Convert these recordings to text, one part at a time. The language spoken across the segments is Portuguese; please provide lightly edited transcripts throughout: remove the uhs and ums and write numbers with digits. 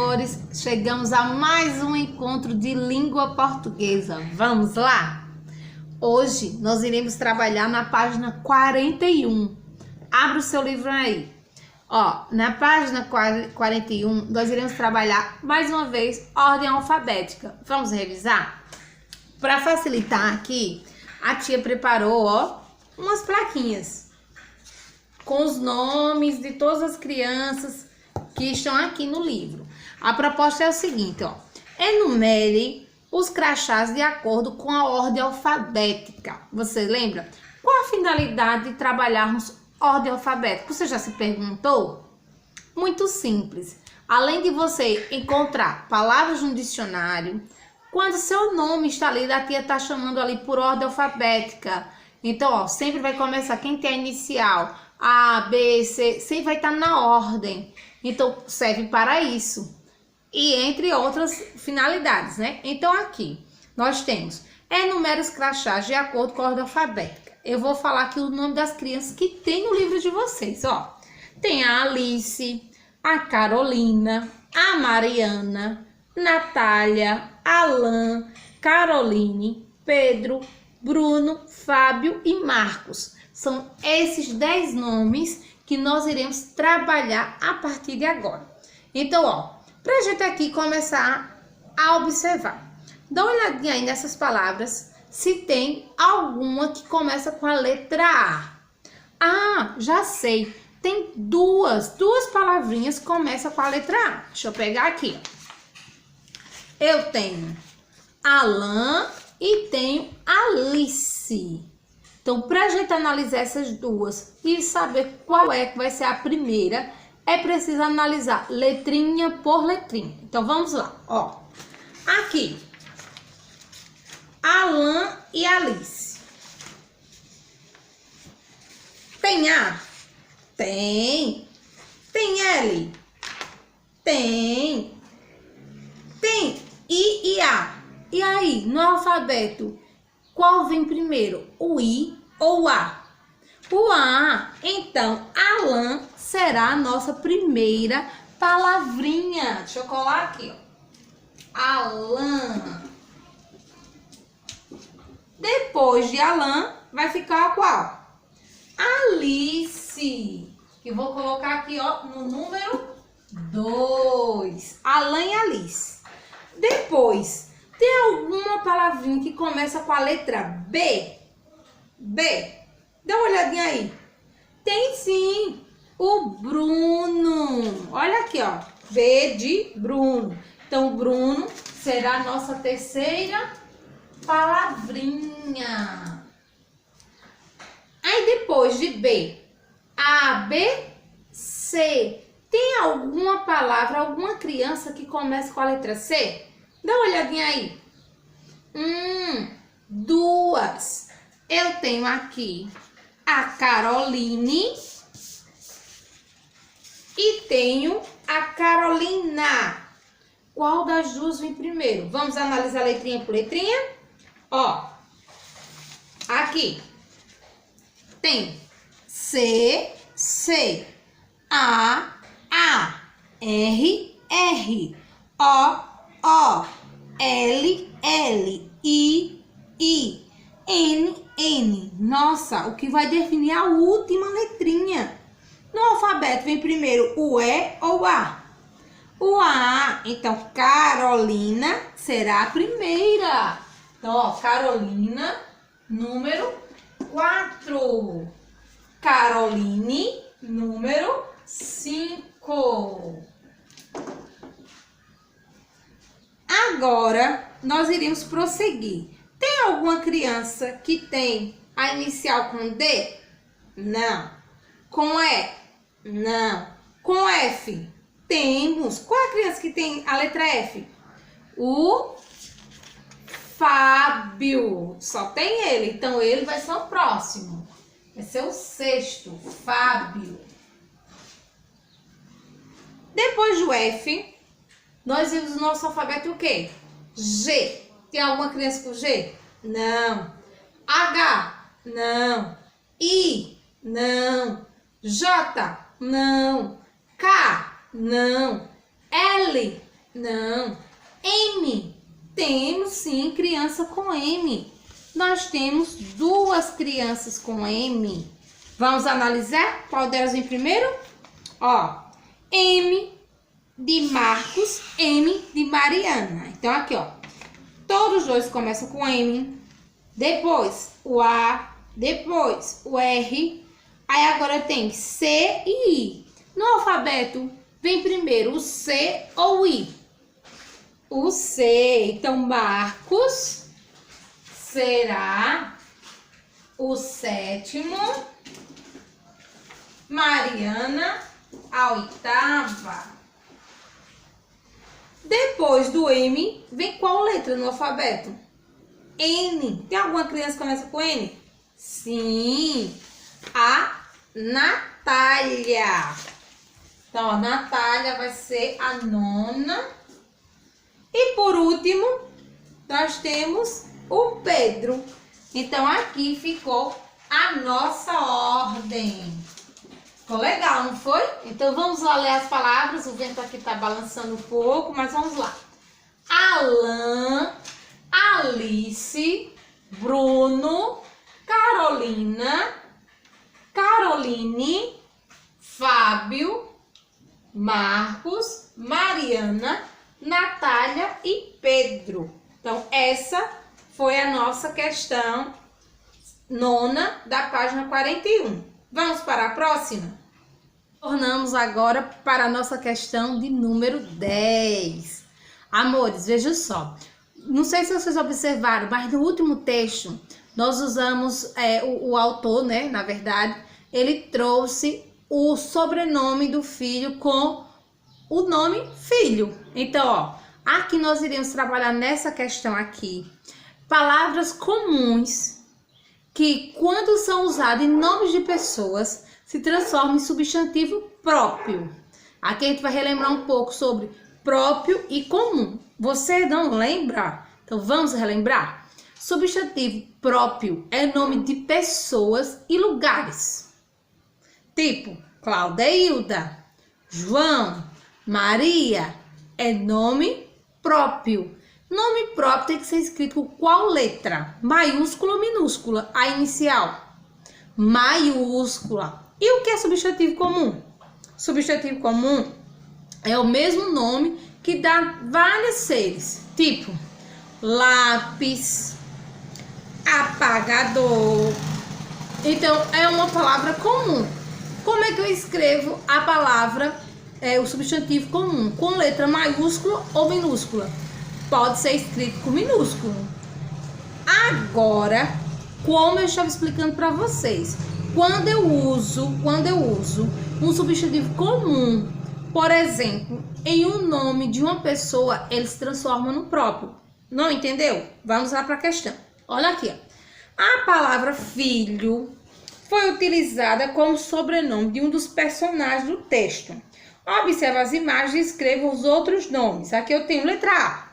amores, chegamos a mais um encontro de língua portuguesa. Vamos lá? Hoje nós iremos trabalhar na página 41. Abra o seu livro aí. Na página 41, nós iremos trabalhar mais uma vez ordem alfabética. Vamos revisar? Para facilitar aqui, a tia preparou, umas plaquinhas com os nomes de todas as crianças que estão aqui no livro. A proposta é o seguinte, enumere os crachás de acordo com a ordem alfabética. Você lembra? Qual a finalidade de trabalharmos ordem alfabética? Você já se perguntou? Muito simples. Além de você encontrar palavras no dicionário, quando seu nome está ali, a tia está chamando ali por ordem alfabética. Então, sempre vai começar quem tem a inicial, A, B, C, sempre vai estar na ordem. Então, serve para isso. E entre outras finalidades, né? Então, aqui, nós temos enumera os crachás de acordo com a ordem alfabética. Eu vou falar aqui o nome das crianças que tem no livro de vocês, Tem a Alice, a Carolina, a Mariana, Natália, Alan, Caroline, Pedro, Bruno, Fábio e Marcos. São esses 10 nomes que nós iremos trabalhar a partir de agora. Então, pra gente aqui começar a observar. Dá uma olhadinha aí nessas palavras, se tem alguma que começa com a letra A. Ah, já sei. Tem duas palavrinhas que começam com a letra A. Deixa eu pegar aqui. Eu tenho Alan e tenho Alice. Então, para a gente analisar essas duas e saber qual é que vai ser a primeira, é preciso analisar letrinha por letrinha. Então, vamos lá. Aqui, Alan e Alice. Tem A? Tem. Tem L? Tem. Tem I e A. E aí, no alfabeto, qual vem primeiro? O I ou o A? O A. Então, Alan será a nossa primeira palavrinha. Deixa eu colar aqui, Alan. Depois de Alan, vai ficar qual? Alice. Que eu vou colocar aqui, no número 2. Alan e Alice. Depois, tem alguma palavrinha que começa com a letra B? B. Dá uma olhadinha aí. Tem sim. O Bruno. Olha aqui, B de Bruno. Então, o Bruno será a nossa terceira palavrinha. Aí, depois de B, A, B, C. Tem alguma palavra, alguma criança que começa com a letra C? Dá uma olhadinha aí. 2. Eu tenho aqui a Caroline e tenho a Carolina. Qual das duas vem primeiro? Vamos analisar letrinha por letrinha? Aqui tem C, C, A, R, R, O, L, L, I, N, N. Nossa, o que vai definir a última letrinha? No alfabeto vem primeiro o E ou o A? O A. Então, Carolina será a primeira. Então, Carolina, número 4. Caroline, número 5. Agora, nós iremos prosseguir. Tem alguma criança que tem a inicial com D? Não. Com E? Não. Com F? Temos. Qual é a criança que tem a letra F? O Fábio. Só tem ele. Então, ele vai ser o próximo. Vai ser o 6º. Fábio. Depois do F, nós vimos o nosso alfabeto o quê? G. Tem alguma criança com G? Não. H? Não. I? Não. J? Não. K? Não. L? Não. M. Temos sim criança com M. Nós temos duas crianças com M. Vamos analisar qual delas vem primeiro? Ó, M de Marcos, M de Mariana. Então aqui, ó, todos os dois começam com M. Depois o A, depois o R. Aí agora tem C e I. No alfabeto, vem primeiro o C ou o I? O C. Então, Marcos será o sétimo. Mariana, a oitava. Depois do M, vem qual letra no alfabeto? N. Tem alguma criança que começa com N? Sim. A Natália. Então, a Natália vai ser a nona. E por último, nós temos o Pedro. Então, aqui ficou a nossa ordem. Ficou legal, não foi? Então, vamos lá ler as palavras. O vento aqui tá balançando um pouco, mas vamos lá. Alan, Alice, Bruno, Carolina, Caroline, Fábio, Marcos, Mariana, Natália e Pedro. Então, essa foi a nossa questão nona da página 41. Vamos para a próxima? Tornamos agora para a nossa questão de número 10. Amores, vejam só. Não sei se vocês observaram, mas no último texto, nós usamos o autor, né? Na verdade, ele trouxe o sobrenome do filho com o nome filho. Então, ó, aqui nós iremos trabalhar nessa questão aqui. Palavras comuns que, quando são usadas em nomes de pessoas, se transformam em substantivo próprio. Aqui a gente vai relembrar um pouco sobre próprio e comum. Você não lembra? Então, vamos relembrar? Substantivo próprio é nome de pessoas e lugares. Tipo, Claudeilda, João, Maria, é nome próprio. Nome próprio tem que ser escrito com qual letra? Maiúscula ou minúscula? A inicial? Maiúscula. E o que é substantivo comum? Substantivo comum é o mesmo nome que dá vários seres. Tipo, lápis, apagador. Então, é uma palavra comum. Como é que eu escrevo a palavra, o substantivo comum? Com letra maiúscula ou minúscula? Pode ser escrito com minúsculo. Agora, como eu estava explicando para vocês, quando eu uso um substantivo comum, por exemplo, em um nome de uma pessoa, ele se transforma no próprio. Não entendeu? Vamos lá para a questão. Olha aqui, ó. A palavra filho foi utilizada como sobrenome de um dos personagens do texto. Observe as imagens e escreva os outros nomes. Aqui eu tenho letra A,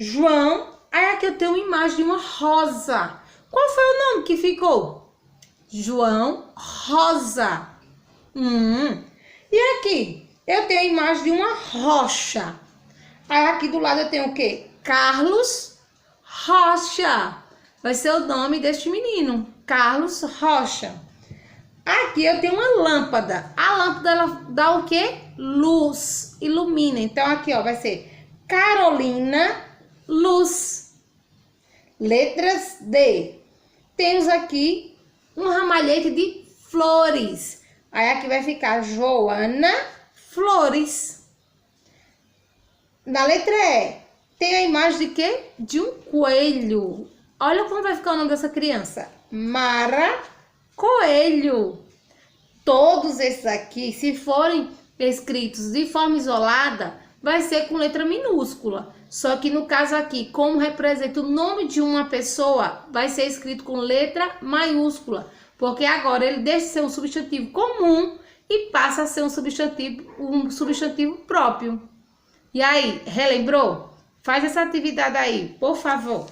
João. Aí aqui eu tenho uma imagem de uma rosa. Qual foi o nome que ficou? João Rosa. E aqui eu tenho a imagem de uma rocha. Aí aqui do lado eu tenho o quê? Carlos Rocha. Vai ser o nome deste menino, Carlos Rocha. Aqui eu tenho uma lâmpada. A lâmpada ela dá o quê? Luz, ilumina. Então aqui ó, vai ser Carolina Luz. Letras D. Temos aqui um ramalhete de flores. Aí aqui vai ficar Joana Flores. Na letra E, tem a imagem de quê? De um coelho. Olha como vai ficar o nome dessa criança. Mara Coelho. Todos esses aqui, se forem escritos de forma isolada, vai ser com letra minúscula. Só que no caso aqui, como representa o nome de uma pessoa, vai ser escrito com letra maiúscula. Porque agora ele deixa de ser um substantivo comum e passa a ser um substantivo próprio. E aí, relembrou? Faz essa atividade aí, por favor.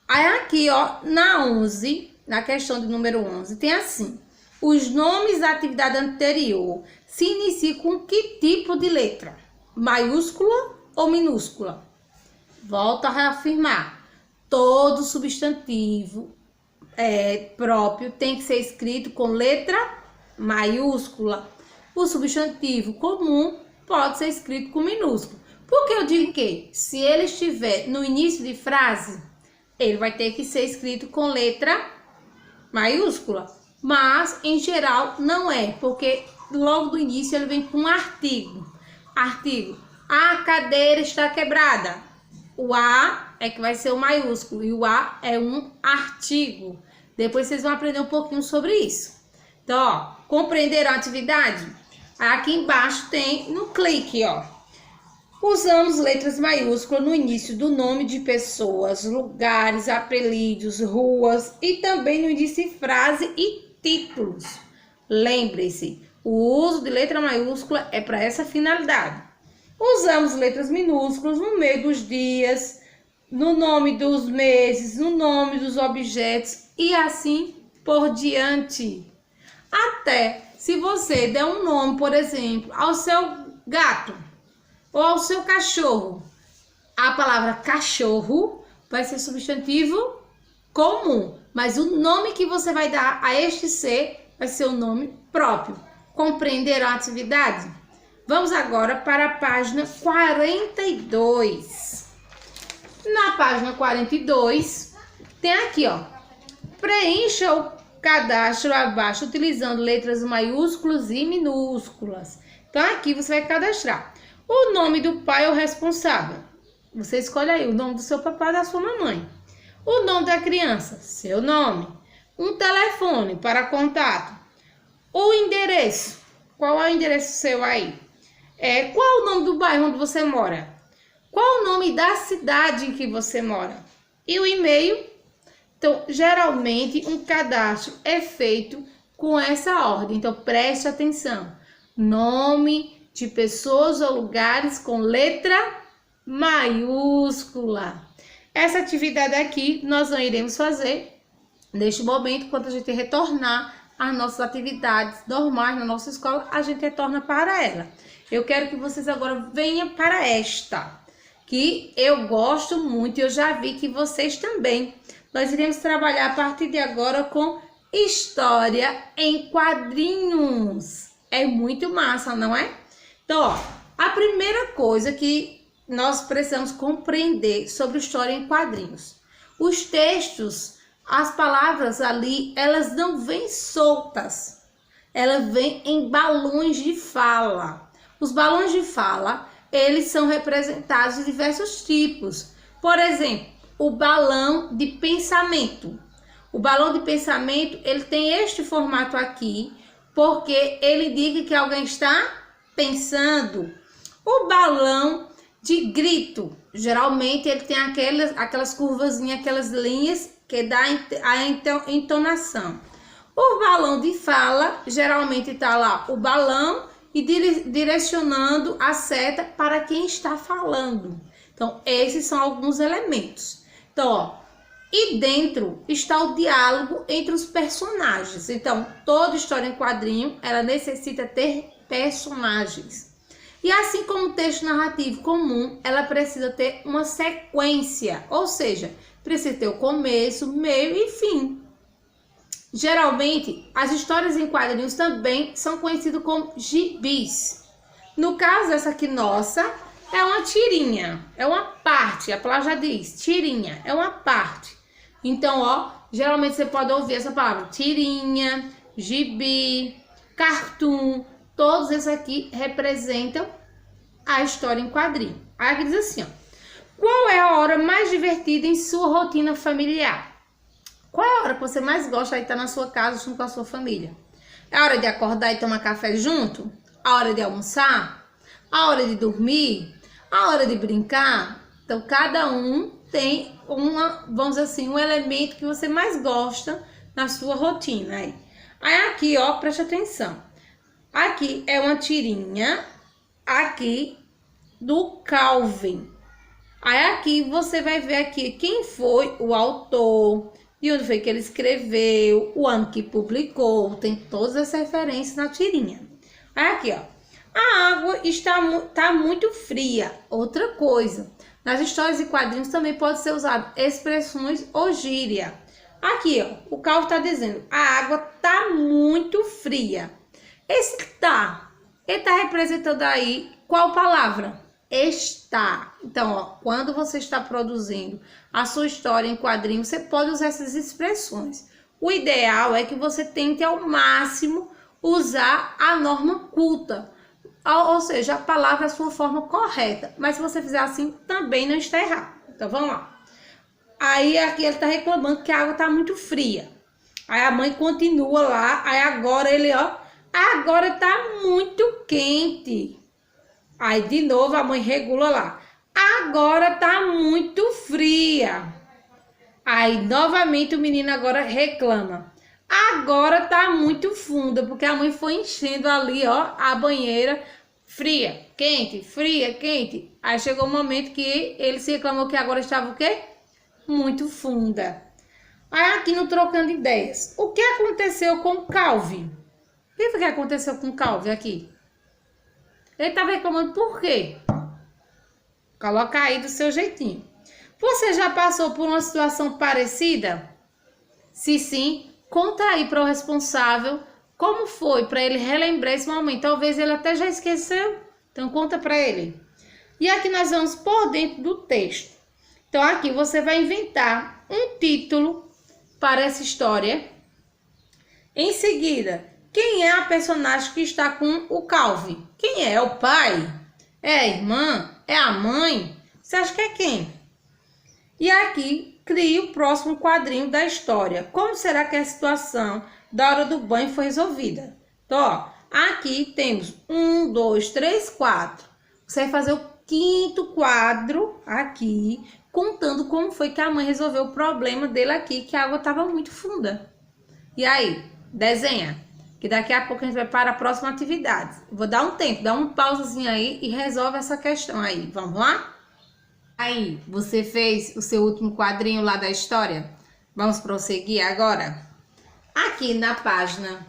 Aí aqui, ó, na questão de número 11, tem assim. Os nomes da atividade anterior se iniciam com que tipo de letra? Maiúscula ou minúscula? Volto a reafirmar. Todo substantivo próprio tem que ser escrito com letra maiúscula. O substantivo comum pode ser escrito com minúsculo. Por que eu digo que, se ele estiver no início de frase, ele vai ter que ser escrito com letra maiúscula. Mas, em geral, não é, porque logo do início ele vem com um artigo. Artigo, a cadeira está quebrada. O A é que vai ser o maiúsculo e o A é um artigo. Depois vocês vão aprender um pouquinho sobre isso. Então, ó, compreenderam a atividade? Aqui embaixo tem no clique, ó. Usamos letras maiúsculas no início do nome de pessoas, lugares, apelidos, ruas e também no início de frase e títulos. Lembre-se, o uso de letra maiúscula é para essa finalidade. Usamos letras minúsculas no meio dos dias, no nome dos meses, no nome dos objetos e assim por diante. Até se você der um nome, por exemplo, ao seu gato ou ao seu cachorro, a palavra cachorro vai ser substantivo comum, mas o nome que você vai dar a este ser vai ser o nome próprio. Compreenderam a atividade? Vamos agora para a página 42. Na página 42, tem aqui, ó. Preencha o cadastro abaixo utilizando letras maiúsculas e minúsculas. Então, aqui você vai cadastrar o nome do pai ou responsável. Você escolhe aí o nome do seu papai e da sua mamãe. O nome da criança, seu nome. Um telefone para contato. O endereço. Qual é o endereço seu aí? Qual é o nome do bairro onde você mora? Qual é o nome da cidade em que você mora? E o e-mail? Então, geralmente, um cadastro é feito com essa ordem. Então, preste atenção. Nome de pessoas ou lugares com letra maiúscula. Essa atividade aqui nós não iremos fazer neste momento. Quando a gente retornar às nossas atividades normais na nossa escola, a gente retorna para ela. Eu quero que vocês agora venham para esta, que eu gosto muito e eu já vi que vocês também. Nós iremos trabalhar a partir de agora com história em quadrinhos. É muito massa, não é? Então, ó, a primeira coisa que nós precisamos compreender sobre história em quadrinhos. Os textos, as palavras ali, elas não vêm soltas. Elas vêm em balões de fala. Os balões de fala, eles são representados de diversos tipos. Por exemplo, o balão de pensamento. O balão de pensamento, ele tem este formato aqui, porque ele indica que alguém está pensando. O balão de grito, geralmente ele tem aquelas curvazinhas, aquelas linhas que dá a entonação. O balão de fala, geralmente está lá o balão e direcionando a seta para quem está falando. Então, esses são alguns elementos. Então, ó, e dentro está o diálogo entre os personagens. Então, toda história em quadrinho, ela necessita ter personagens. E assim como o texto narrativo comum, ela precisa ter uma sequência, ou seja, precisa ter o começo, meio e fim. Geralmente, as histórias em quadrinhos também são conhecidas como gibis. No caso dessa aqui nossa, é uma tirinha, é uma parte, a palavra já diz, tirinha, é uma parte. Então, ó, geralmente você pode ouvir essa palavra, tirinha, gibi, cartoon, todos esses aqui representam a história em quadrinho. Aí aqui diz assim, ó, qual é a hora mais divertida em sua rotina familiar? Qual é a hora que você mais gosta de estar na sua casa junto com a sua família? É a hora de acordar e tomar café junto? A hora de almoçar? A hora de dormir? A hora de brincar? Então, cada um tem vamos dizer assim, um elemento que você mais gosta na sua rotina. Aí aqui, ó, preste atenção. Aqui é uma tirinha aqui do Calvin. Aí aqui você vai ver aqui quem foi o autor, de onde foi que ele escreveu, o ano que publicou, tem todas as referências na tirinha. Aí aqui, ó, A água está muito fria. Outra coisa, nas histórias e quadrinhos também pode ser usado expressões ou gíria. Aqui, ó, o Calvo está dizendo, a água está muito fria. Esse tá, ele está representando aí qual palavra? Está. Então, ó, quando você está produzindo a sua história em quadrinho, você pode usar essas expressões. O ideal é que você tente ao máximo usar a norma culta, ou seja, a palavra é a sua forma correta. Mas se você fizer assim, também não está errado. Então, vamos lá. Aí, aqui ele está reclamando que a água está muito fria. Aí a mãe continua lá, aí agora ele, ó, agora está muito quente. Aí, de novo, a mãe regula lá. Agora tá muito fria. Aí, novamente, o menino agora reclama. Agora tá muito funda, porque a mãe foi enchendo ali, ó, a banheira fria, quente. Aí chegou o momento que ele se reclamou que agora estava o quê? Muito funda. Aí, aqui no Trocando Ideias. O que aconteceu com o Calvi? O que foi que aconteceu com o Calvi aqui? Ele estava reclamando por quê? Coloca aí do seu jeitinho. Você já passou por uma situação parecida? Se sim, conta aí para o responsável como foi para ele relembrar esse momento. Talvez ele até já esqueceu. Então conta para ele. E aqui nós vamos por dentro do texto. Então aqui você vai inventar um título para essa história. Em seguida, quem é a personagem que está com o Calvi? Quem é? É o pai? É a irmã? É a mãe? Você acha que é quem? E aqui, crie o próximo quadrinho da história. Como será que a situação da hora do banho foi resolvida? Então, ó, aqui temos 1, 2, 3, 4. Você vai fazer o quinto quadro aqui, contando como foi que a mãe resolveu o problema dele aqui, que a água estava muito funda. E aí, desenha. Que daqui a pouco a gente vai para a próxima atividade. Vou dar um tempo, dá um pausazinho aí e resolve essa questão aí. Vamos lá? Aí, você fez o seu último quadrinho lá da história? Vamos prosseguir agora? Aqui na página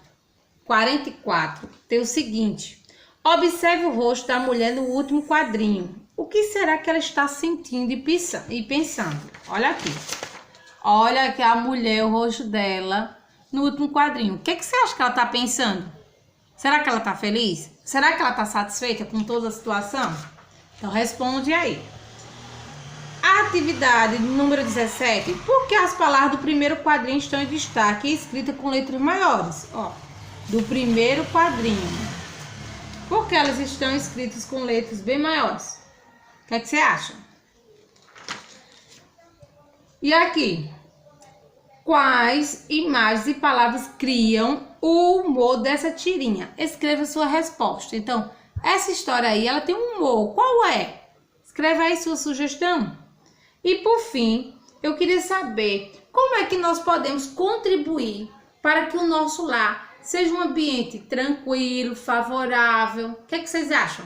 44 tem o seguinte. Observe o rosto da mulher no último quadrinho. O que será que ela está sentindo e pensando? Olha aqui. Olha aqui a mulher, o rosto dela no último quadrinho. O que você acha que ela está pensando? Será que ela está feliz? Será que ela está satisfeita com toda a situação? Então responde aí. A atividade número 17. Por que as palavras do primeiro quadrinho estão em destaque e escritas com letras maiores? Ó, do primeiro quadrinho. Por que elas estão escritas com letras bem maiores? O que você acha? E aqui? Quais imagens e palavras criam o humor dessa tirinha? Escreva sua resposta. Então, essa história aí, ela tem um humor. Qual é? Escreva aí sua sugestão. E por fim, eu queria saber como é que nós podemos contribuir para que o nosso lar seja um ambiente tranquilo, favorável. O que é que vocês acham?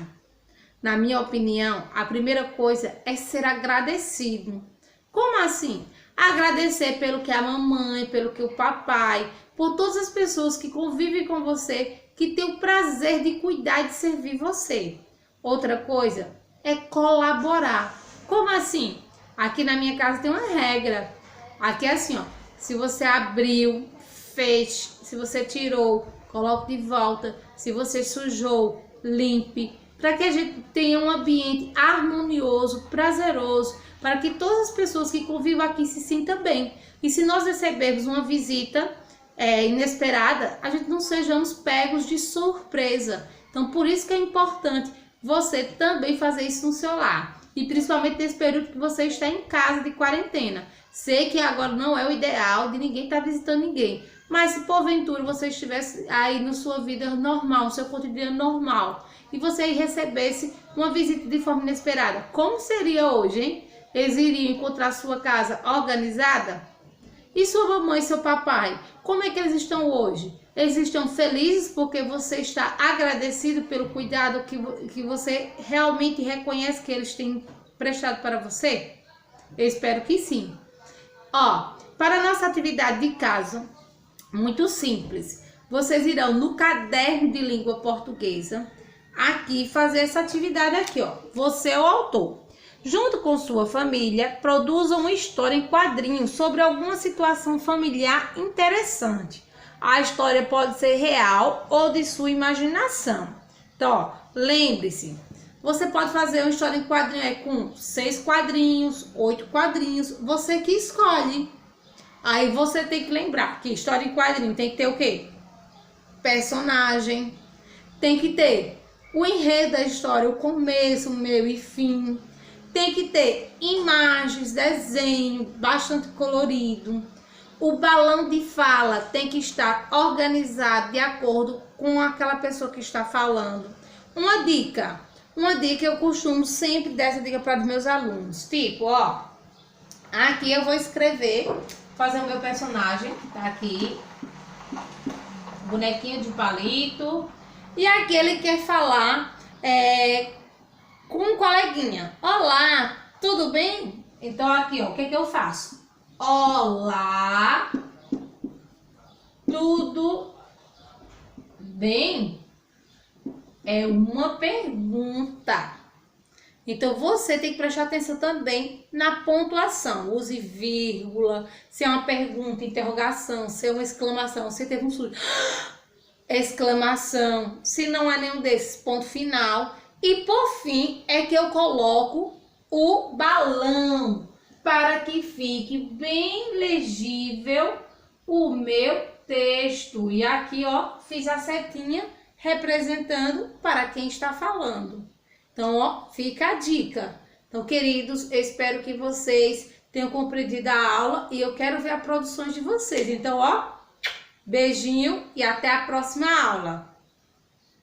Na minha opinião, a primeira coisa é ser agradecido. Como assim? Agradecer pelo que a mamãe, pelo que o papai, por todas as pessoas que convivem com você, que tem o prazer de cuidar e de servir você. Outra coisa é colaborar. Como assim? Aqui na minha casa tem uma regra. Aqui é assim, ó. Se você abriu, feche. Se você tirou, coloque de volta. Se você sujou, limpe. Para que a gente tenha um ambiente harmonioso, prazeroso, para que todas as pessoas que convivem aqui se sintam bem. E se nós recebermos uma visita inesperada, a gente não sejamos pegos de surpresa. Então, por isso que é importante você também fazer isso no seu lar. E principalmente nesse período que você está em casa de quarentena. Sei que agora não é o ideal de ninguém estar visitando ninguém. Mas se porventura você estivesse aí na sua vida normal, no seu cotidiano normal, e você recebesse uma visita de forma inesperada, como seria hoje, hein? Eles iriam encontrar sua casa organizada? E sua mamãe e seu papai, como é que eles estão hoje? Eles estão felizes porque você está agradecido pelo cuidado que você realmente reconhece que eles têm prestado para você? Eu espero que sim. Ó, para a nossa atividade de casa, muito simples. Vocês irão no caderno de língua portuguesa aqui fazer essa atividade aqui, ó. Você é o autor. Junto com sua família, produza uma história em quadrinhos sobre alguma situação familiar interessante. A história pode ser real ou de sua imaginação. Então, ó, lembre-se, você pode fazer uma história em quadrinhos com 6 quadrinhos, 8 quadrinhos, você que escolhe. Aí você tem que lembrar que história em quadrinho tem que ter o quê? Personagem, tem que ter o enredo da história, o começo, o meio e fim. Tem que ter imagens, desenho, bastante colorido. O balão de fala tem que estar organizado de acordo com aquela pessoa que está falando. Uma dica eu costumo sempre dar essa dica para os meus alunos. Tipo, ó, aqui eu vou escrever, fazer o meu personagem, tá aqui. Bonequinho de palito. E aqui ele quer falar com um coleguinha. Olá, tudo bem? Então aqui, ó, o que que eu faço? Olá, tudo bem? É uma pergunta. Então você tem que prestar atenção também na pontuação. Use vírgula, se é uma pergunta, interrogação, se é uma exclamação, se teve um susto, exclamação, se não é nenhum desses, ponto final. E por fim é que eu coloco o balão para que fique bem legível o meu texto. E aqui, ó, fiz a setinha representando para quem está falando. Então, ó, fica a dica. Então, queridos, eu espero que vocês tenham compreendido a aula e eu quero ver as produções de vocês. Então, ó, beijinho e até a próxima aula.